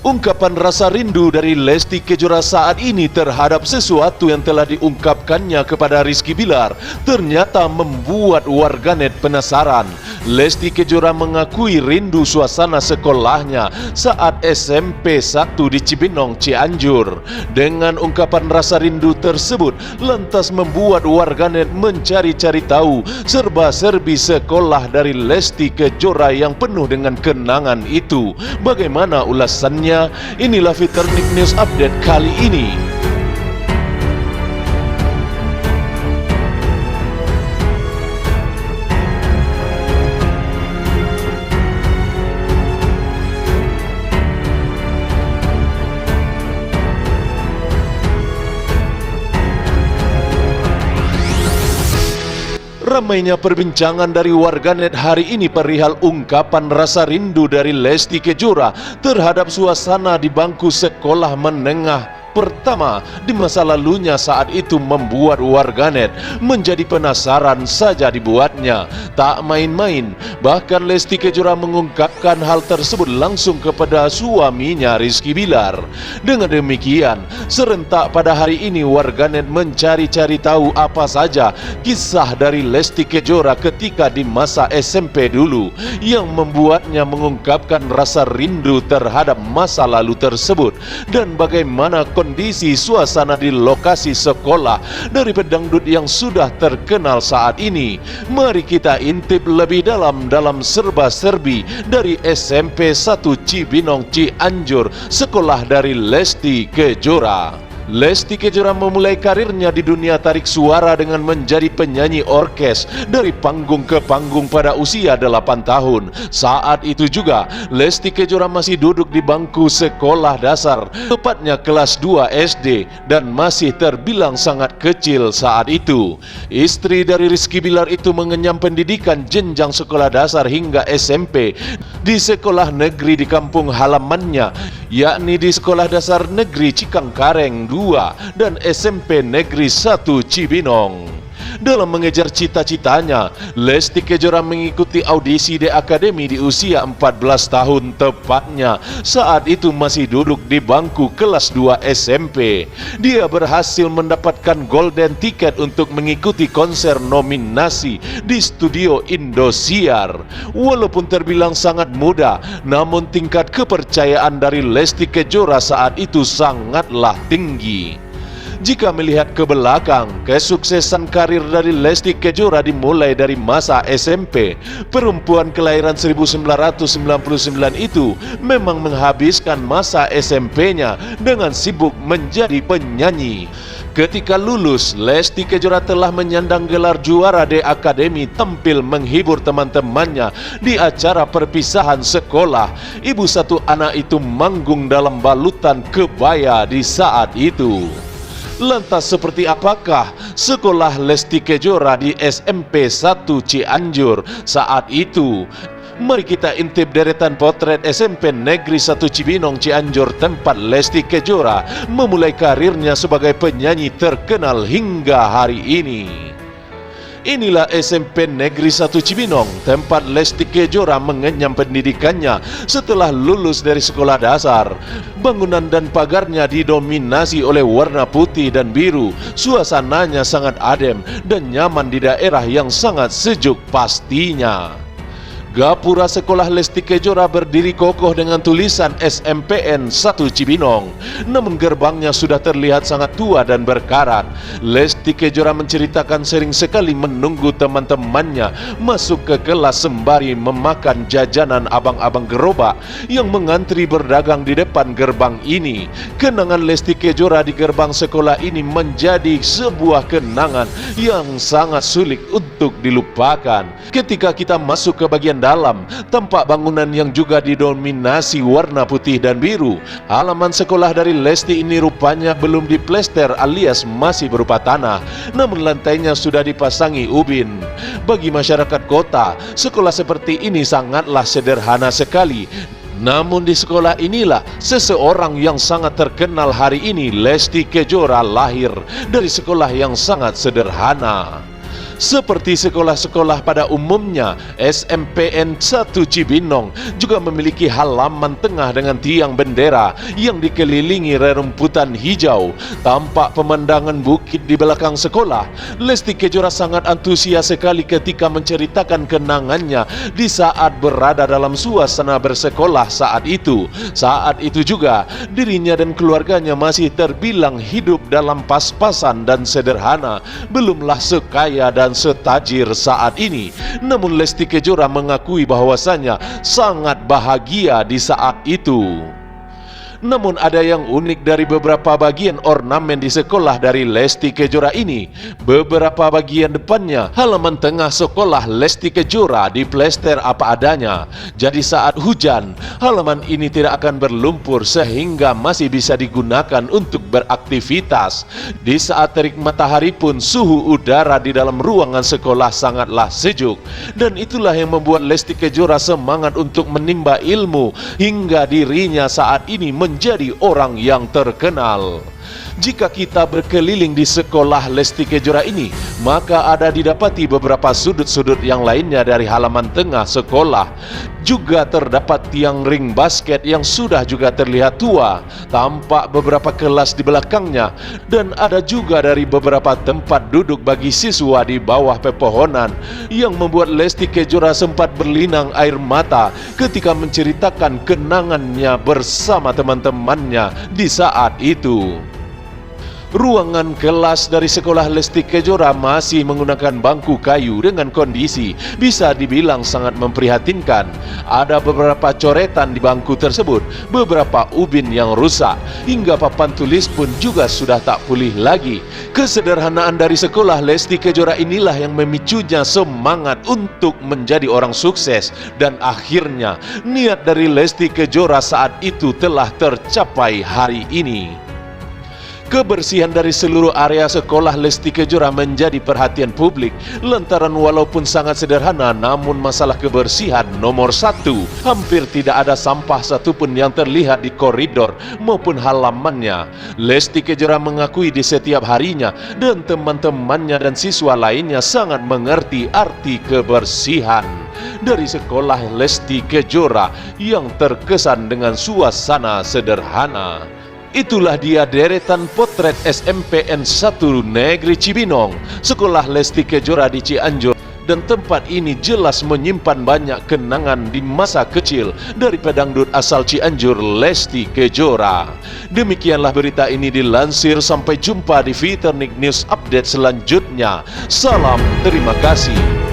Ungkapan rasa rindu dari Lesti Kejora saat ini terhadap sesuatu yang telah diungkapkannya kepada Rizky Bilar ternyata membuat warganet penasaran. Lesti Kejora mengakui rindu suasana sekolahnya saat SMP 1 di Cibinong, Cianjur. Dengan ungkapan rasa rindu tersebut lantas membuat warganet mencari-cari tahu serba-serbi sekolah dari Lesti Kejora yang penuh dengan kenangan itu. Bagaimana ulasannya? Inilah Fiturnik News Update kali ini. Ramainya perbincangan dari warganet hari ini perihal ungkapan rasa rindu dari Lesti Kejora terhadap suasana di bangku sekolah menengah pertama di masa lalunya saat itu membuat warganet menjadi penasaran saja dibuatnya. Tak main-main, bahkan Lesti Kejora mengungkapkan hal tersebut langsung kepada suaminya Rizky Bilar. Dengan demikian, serentak pada hari ini warganet mencari-cari tahu apa saja kisah dari Lesti Kejora ketika di masa SMP dulu yang membuatnya mengungkapkan rasa rindu terhadap masa lalu tersebut dan bagaimana kondisi suasana di lokasi sekolah dari pedangdut yang sudah terkenal saat ini. Mari kita intip lebih dalam serba-serbi dari SMP 1 Cibinong, Cianjur, sekolah dari Lesti Kejora. Lesti Kejora memulai karirnya di dunia tarik suara dengan menjadi penyanyi orkes dari panggung ke panggung pada usia 8 tahun. Saat itu juga Lesti Kejora masih duduk di bangku sekolah dasar, tepatnya kelas 2 SD, dan masih terbilang sangat kecil saat itu. Istri dari Rizky Bilar itu mengenyam pendidikan jenjang sekolah dasar hingga SMP di sekolah negeri di kampung halamannya, yakni di Sekolah Dasar Negeri Cikangkareng 2 dan SMP Negeri 1 Cibinong. Dalam mengejar cita-citanya, Lesti Kejora mengikuti audisi di akademi di usia 14 tahun tepatnya. Saat itu masih duduk di bangku kelas 2 SMP. Dia berhasil mendapatkan golden ticket untuk mengikuti konser nominasi di studio Indosiar. Walaupun terbilang sangat muda, namun tingkat kepercayaan dari Lesti Kejora saat itu sangatlah tinggi. Jika melihat ke belakang, kesuksesan karir dari Lesti Kejora dimulai dari masa SMP. Perempuan kelahiran 1999 itu memang menghabiskan masa SMP-nya dengan sibuk menjadi penyanyi. Ketika lulus, Lesti Kejora telah menyandang gelar juara di akademi tampil menghibur teman-temannya di acara perpisahan sekolah. Ibu satu anak itu manggung dalam balutan kebaya di saat itu. Lantas seperti apakah sekolah Lesti Kejora di SMP 1 Cianjur saat itu? Mari kita intip deretan potret SMP Negeri 1 Cibinong, Cianjur, tempat Lesti Kejora memulai karirnya sebagai penyanyi terkenal hingga hari ini. Inilah SMP Negeri 1 Cibinong, tempat Lesti Kejora mengenyam pendidikannya setelah lulus dari sekolah dasar. Bangunan dan pagarnya didominasi oleh warna putih dan biru. Suasananya sangat adem dan nyaman di daerah yang sangat sejuk pastinya. Gapura sekolah Lesti Kejora berdiri kokoh dengan tulisan SMPN 1 Cibinong. Namun gerbangnya sudah terlihat sangat tua dan berkarat. Lesti Kejora menceritakan sering sekali menunggu teman-temannya masuk ke kelas sembari memakan jajanan abang-abang gerobak yang mengantri berdagang di depan gerbang ini. Kenangan Lesti Kejora di gerbang sekolah ini menjadi sebuah kenangan yang sangat sulit untuk dilupakan. Ketika kita masuk ke bagian dalam, tampak bangunan yang juga didominasi warna putih dan biru. Halaman sekolah dari Lesti ini rupanya belum diplester alias masih berupa tanah, namun lantainya sudah dipasangi ubin. Bagi masyarakat kota, sekolah seperti ini sangatlah sederhana sekali. Namun di sekolah inilah seseorang yang sangat terkenal hari ini, Lesti Kejora, lahir dari sekolah yang sangat sederhana. Seperti sekolah-sekolah pada umumnya, SMPN 1 Cibinong juga memiliki halaman tengah dengan tiang bendera yang dikelilingi rerumputan hijau. Tampak pemandangan bukit di belakang sekolah. Lesti Kejora sangat antusias sekali ketika menceritakan kenangannya di saat berada dalam suasana bersekolah saat itu. Saat itu juga, dirinya dan keluarganya masih terbilang hidup dalam pas-pasan dan sederhana, belumlah sekaya dan setajir saat ini. Namun Lesti Kejora mengakui bahwasanya sangat bahagia di saat itu. Namun ada yang unik dari beberapa bagian ornamen di sekolah dari Lesti Kejora ini. Beberapa bagian depannya, halaman tengah sekolah Lesti Kejora diplester apa adanya. Jadi saat hujan, halaman ini tidak akan berlumpur sehingga masih bisa digunakan untuk beraktivitas. Di saat terik matahari pun suhu udara di dalam ruangan sekolah sangatlah sejuk. Dan itulah yang membuat Lesti Kejora semangat untuk menimba ilmu hingga dirinya saat ini menjadi orang yang terkenal. Jika kita berkeliling di sekolah Lesti Kejora ini, maka ada didapati beberapa sudut-sudut yang lainnya dari halaman tengah sekolah. Juga terdapat tiang ring basket yang sudah juga terlihat tua. Tampak beberapa kelas di belakangnya. Dan ada juga dari beberapa tempat duduk bagi siswa di bawah pepohonan, yang membuat Lesti Kejora sempat berlinang air mata ketika menceritakan kenangannya bersama teman-temannya di saat itu. Ruangan kelas dari sekolah Lesti Kejora masih menggunakan bangku kayu dengan kondisi bisa dibilang sangat memprihatinkan. Ada beberapa coretan di bangku tersebut, beberapa ubin yang rusak, hingga papan tulis pun juga sudah tak pulih lagi. Kesederhanaan dari sekolah Lesti Kejora inilah yang memicunya semangat untuk menjadi orang sukses. Dan akhirnya niat dari Lesti Kejora saat itu telah tercapai hari ini. Kebersihan dari seluruh area sekolah Lesti Kejora menjadi perhatian publik lantaran walaupun sangat sederhana, namun masalah kebersihan nomor satu. Hampir tidak ada sampah satupun yang terlihat di koridor maupun halamannya. Lesti Kejora mengakui di setiap harinya dan teman-temannya dan siswa lainnya sangat mengerti arti kebersihan dari sekolah Lesti Kejora yang terkesan dengan suasana sederhana. Itulah dia deretan potret SMPN 1 Negeri Cibinong, sekolah Lesti Kejora di Cianjur. Dan tempat ini jelas menyimpan banyak kenangan di masa kecil dari pedangdut asal Cianjur, Lesti Kejora. Demikianlah berita ini dilansir. Sampai jumpa di Viternik News Update selanjutnya. Salam, terima kasih.